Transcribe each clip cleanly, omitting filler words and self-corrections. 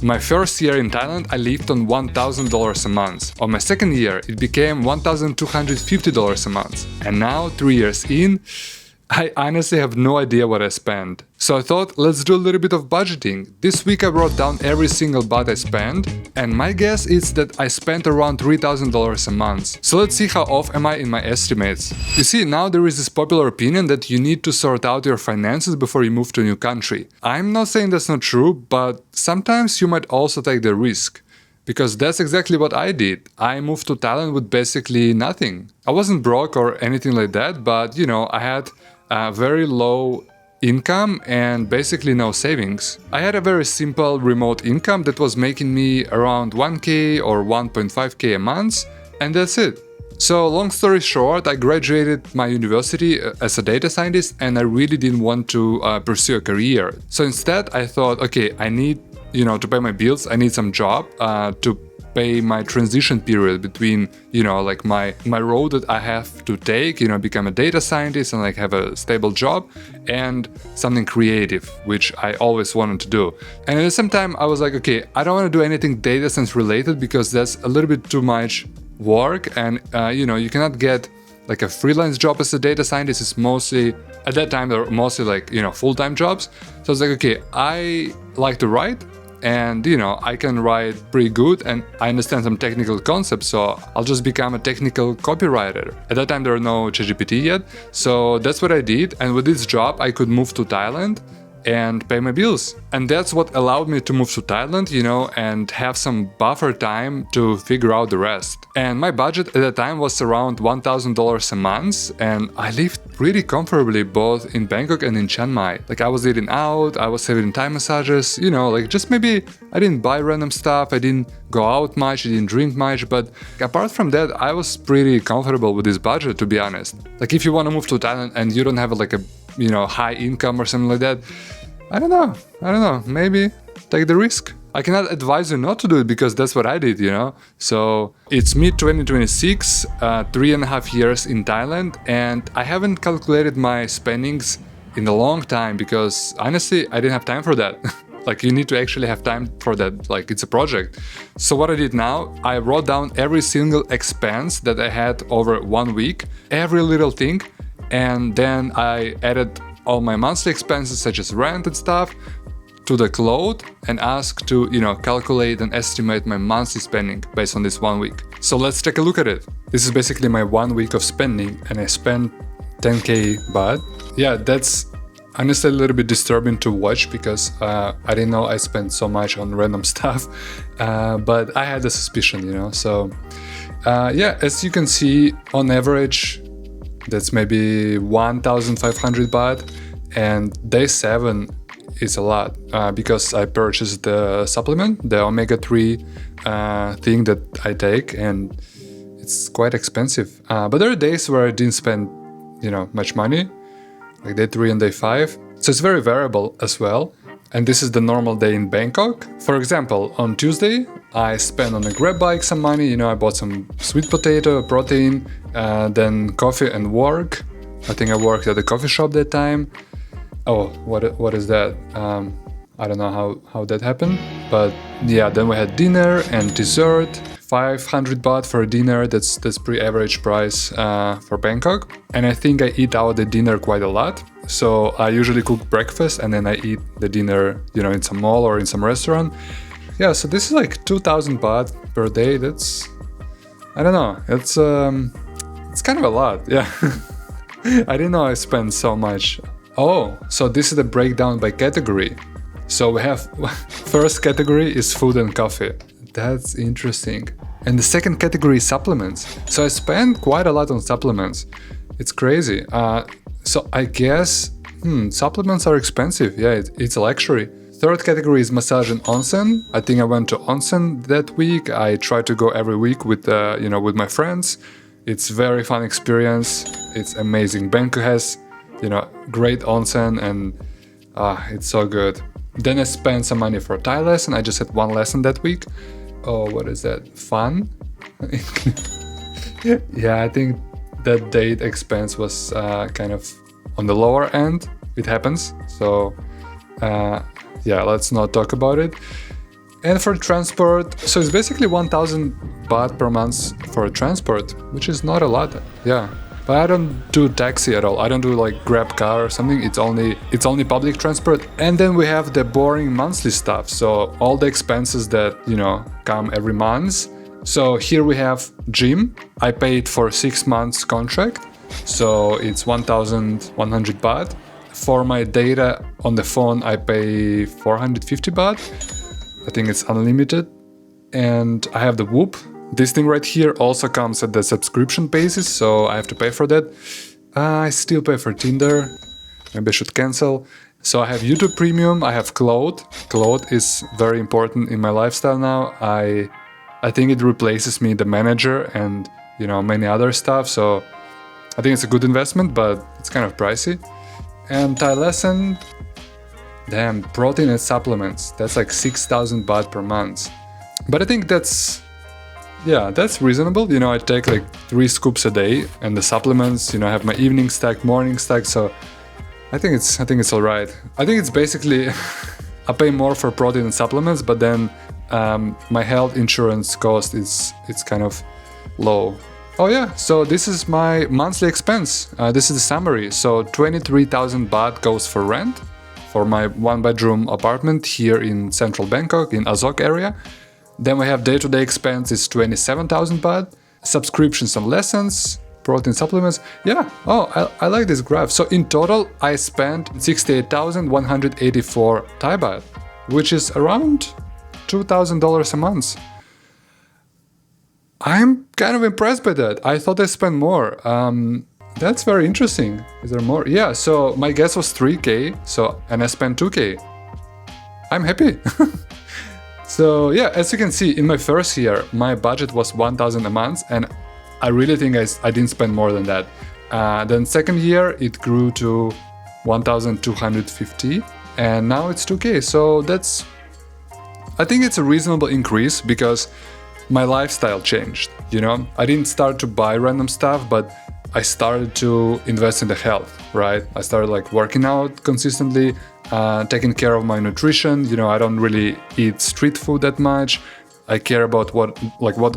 My first year in Thailand, I lived on $1,000 a month. On my second year, it became $1,250 a month. And now, 3 years in, I honestly have no idea what I spent. So I thought, let's do a little bit of budgeting. This week I wrote down every single baht I spent, and my guess is that I spent around $3,000 a month. So let's see how off am I in my estimates. You see, now there is this popular opinion that you need to sort out your finances before you move to a new country. I'm not saying that's not true, but sometimes you might also take the risk. Because that's exactly what I did. I moved to Thailand with basically nothing. I wasn't broke or anything like that, but I had a very low income and basically no savings. I had a very simple remote income that was making me around 1k or 1.5k a month, and that's it. So long story short, I graduated my university as a data scientist and I really didn't want to pursue a career. So instead I thought, okay, I need to pay my bills, I need some job to pay my transition period between, my road that I have to take, become a data scientist and have a stable job and something creative, which I always wanted to do. And at the same time, I was like, okay, I don't want to do anything data science related because that's a little bit too much work and, you cannot get a freelance job as a data scientist. Is mostly, at that time, they're mostly full-time jobs. So I was like, okay, I like to write. And I can write pretty good and I understand some technical concepts, so I'll just become a technical copywriter. At that time there were no ChatGPT yet, so that's what I did, and with this job I could move to Thailand and pay my bills. And that's what allowed me to move to Thailand, and have some buffer time to figure out the rest. And my budget at that time was around $1,000 a month, and I lived pretty comfortably both in Bangkok and in Chiang Mai. I was eating out, I was having Thai massages, just maybe I didn't buy random stuff, I didn't go out much, I didn't drink much, but apart from that, I was pretty comfortable with this budget, to be honest. If you want to move to Thailand and you don't have a high income or something like that, I don't know, maybe take the risk. I cannot advise you not to do it because that's what I did, So it's mid-2026, 3.5 years in Thailand, and I haven't calculated my spendings in a long time because honestly, I didn't have time for that. You need to actually have time for that, it's a project. So what I did now, I wrote down every single expense that I had over 1 week, every little thing, and then I added all my monthly expenses such as rent and stuff to the cloud and ask to calculate and estimate my monthly spending based on this 1 week. So let's take a look at it. This is basically my 1 week of spending and I spent 10k baht. Yeah, that's honestly a little bit disturbing to watch because I didn't know I spent so much on random stuff, but I had a suspicion, So as you can see, on average that's maybe 1,500 baht, and day 7 is a lot because I purchased the supplement, the omega-3 thing that I take, and it's quite expensive. But there are days where I didn't spend, much money, like day 3 and day 5. So it's very variable as well. And this is the normal day in Bangkok. For example, on Tuesday, I spent on a Grab bike some money. I bought some sweet potato, protein, then coffee and work. I think I worked at a coffee shop that time. Oh, what is that? I don't know how that happened. But yeah, then we had dinner and dessert. 500 baht for a dinner. That's pretty average price for Bangkok. And I think I eat out at dinner quite a lot. So I usually cook breakfast and then I eat the dinner, in some mall or in some restaurant. Yeah, so this is 2,000 baht per day. That's, I don't know, it's kind of a lot, yeah. I didn't know I spent so much. Oh, so this is the breakdown by category. So we have, first category is food and coffee. That's interesting. And the second category is supplements. So I spend quite a lot on supplements. It's crazy. So I guess supplements are expensive. Yeah, it's a luxury. Third category is massage and onsen. I think I went to onsen that week. I try to go every week with with my friends. It's very fun experience. It's amazing. Bangkok has great onsen and it's so good. Then I spent some money for Thai lesson. I just had one lesson that week. Oh, what is that? Fun? Yeah, I think that date expense was kind of on the lower end. It happens. So yeah, let's not talk about it. And for transport, so it's basically 1,000 baht per month for transport, which is not a lot. Yeah. But I don't do taxi at all. I don't do like Grab car or something. It's only public transport. And then we have the boring monthly stuff. So all the expenses that, come every month. So here we have gym. I paid for 6 months contract. So it's 1,100 baht. For my data on the phone, I pay 450 baht. I think it's unlimited. And I have the Whoop. This thing right here also comes at the subscription basis, so I have to pay for that. I still pay for Tinder. Maybe I should cancel. So I have YouTube Premium. I have Cloud. Cloud is very important in my lifestyle now. I think it replaces me, the manager, and many other stuff. So I think it's a good investment, but it's kind of pricey. And Thai lesson. Damn, protein and supplements. That's like 6,000 baht per month. But I think that's reasonable. I take like 3 scoops a day, and the supplements, I have my evening stack, morning stack. So I think it's all right. I think it's basically I pay more for protein and supplements, but then my health insurance cost it's kind of low. Oh yeah, so this is my monthly expense. This is the summary. So 23,000 baht goes for rent for my 1-bedroom apartment here in central Bangkok, in Azok area. Then we have day-to-day expenses, 27,000 baht, subscriptions and lessons, protein supplements. Yeah, I like this graph. So in total, I spent 68,184 Thai baht, which is around $2,000 a month. I'm kind of impressed by that. I thought I spent more. That's very interesting. Is there more? Yeah, so my guess was 3K, and I spent 2K. I'm happy. So yeah, as you can see, in my first year, my budget was 1,000 a month, and I really think I didn't spend more than that. Then second year, it grew to 1,250, and now it's 2K. So I think it's a reasonable increase because my lifestyle changed. I didn't start to buy random stuff, but I started to invest in the health, right? I started like working out consistently, taking care of my nutrition. I don't really eat street food that much. I care about what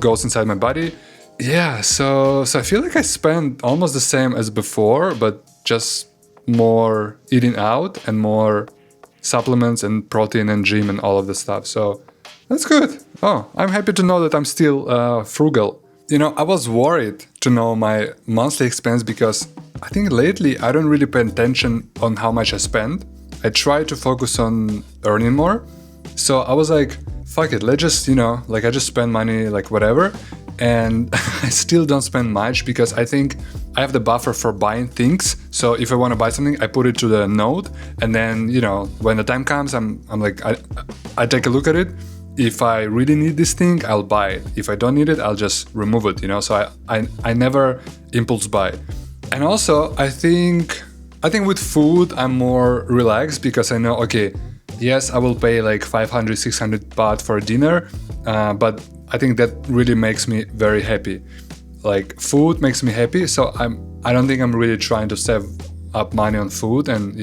goes inside my body. Yeah, so I feel like I spend almost the same as before, but just more eating out and more supplements and protein and gym and all of the stuff. So that's good. Oh, I'm happy to know that I'm still frugal. I was worried to know my monthly expense because I think lately I don't really pay attention on how much I spend. I try to focus on earning more. So I was like, fuck it, let's just, I just spend money like whatever. And I still don't spend much because I think I have the buffer for buying things. So if I want to buy something, I put it to the note. And then, when the time comes, I'm like, I take a look at it. If I really need this thing, I'll buy it. If I don't need it, I'll just remove it, So I never impulse buy. And also, I think with food, I'm more relaxed because I know, okay, yes, I will pay like 500, 600 baht for dinner, but I think that really makes me very happy. Like food makes me happy, so I don't think I'm really trying to save up money on food and,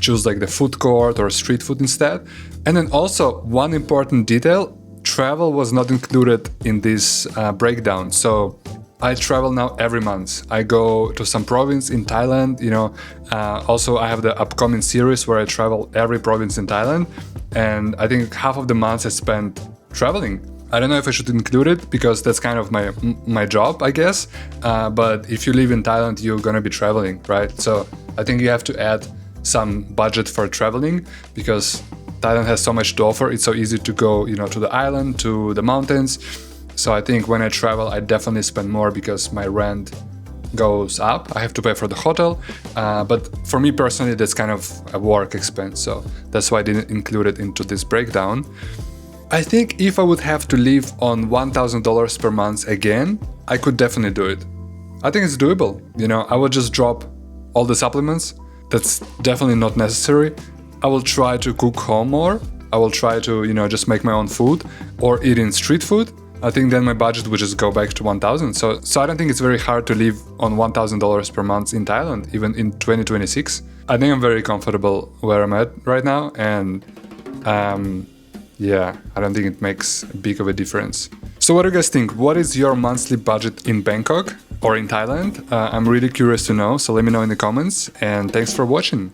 choose like the food court or street food instead. And then also one important detail, travel was not included in this breakdown. So I travel now every month. I go to some province in Thailand, also I have the upcoming series where I travel every province in Thailand. And I think half of the months I spent traveling. I don't know if I should include it because that's kind of my job, I guess. But if you live in Thailand, you're gonna be traveling, right? So I think you have to add some budget for traveling because Thailand has so much to offer. It's so easy to go, to the island, to the mountains. So I think when I travel, I definitely spend more because my rent goes up. I have to pay for the hotel. But for me personally, that's kind of a work expense. So that's why I didn't include it into this breakdown. I think if I would have to live on $1,000 per month again, I could definitely do it. I think it's doable. I would just drop all the supplements. That's definitely not necessary. I will try to cook home more. I will try to, just make my own food or eat in street food. I think then my budget would just go back to 1,000. So I don't think it's very hard to live on $1,000 per month in Thailand, even in 2026. I think I'm very comfortable where I'm at right now. And Yeah, I don't think it makes big of a difference. So what do you guys think? What is your monthly budget in Bangkok or in Thailand? I'm really curious to know, so let me know in the comments, and thanks for watching.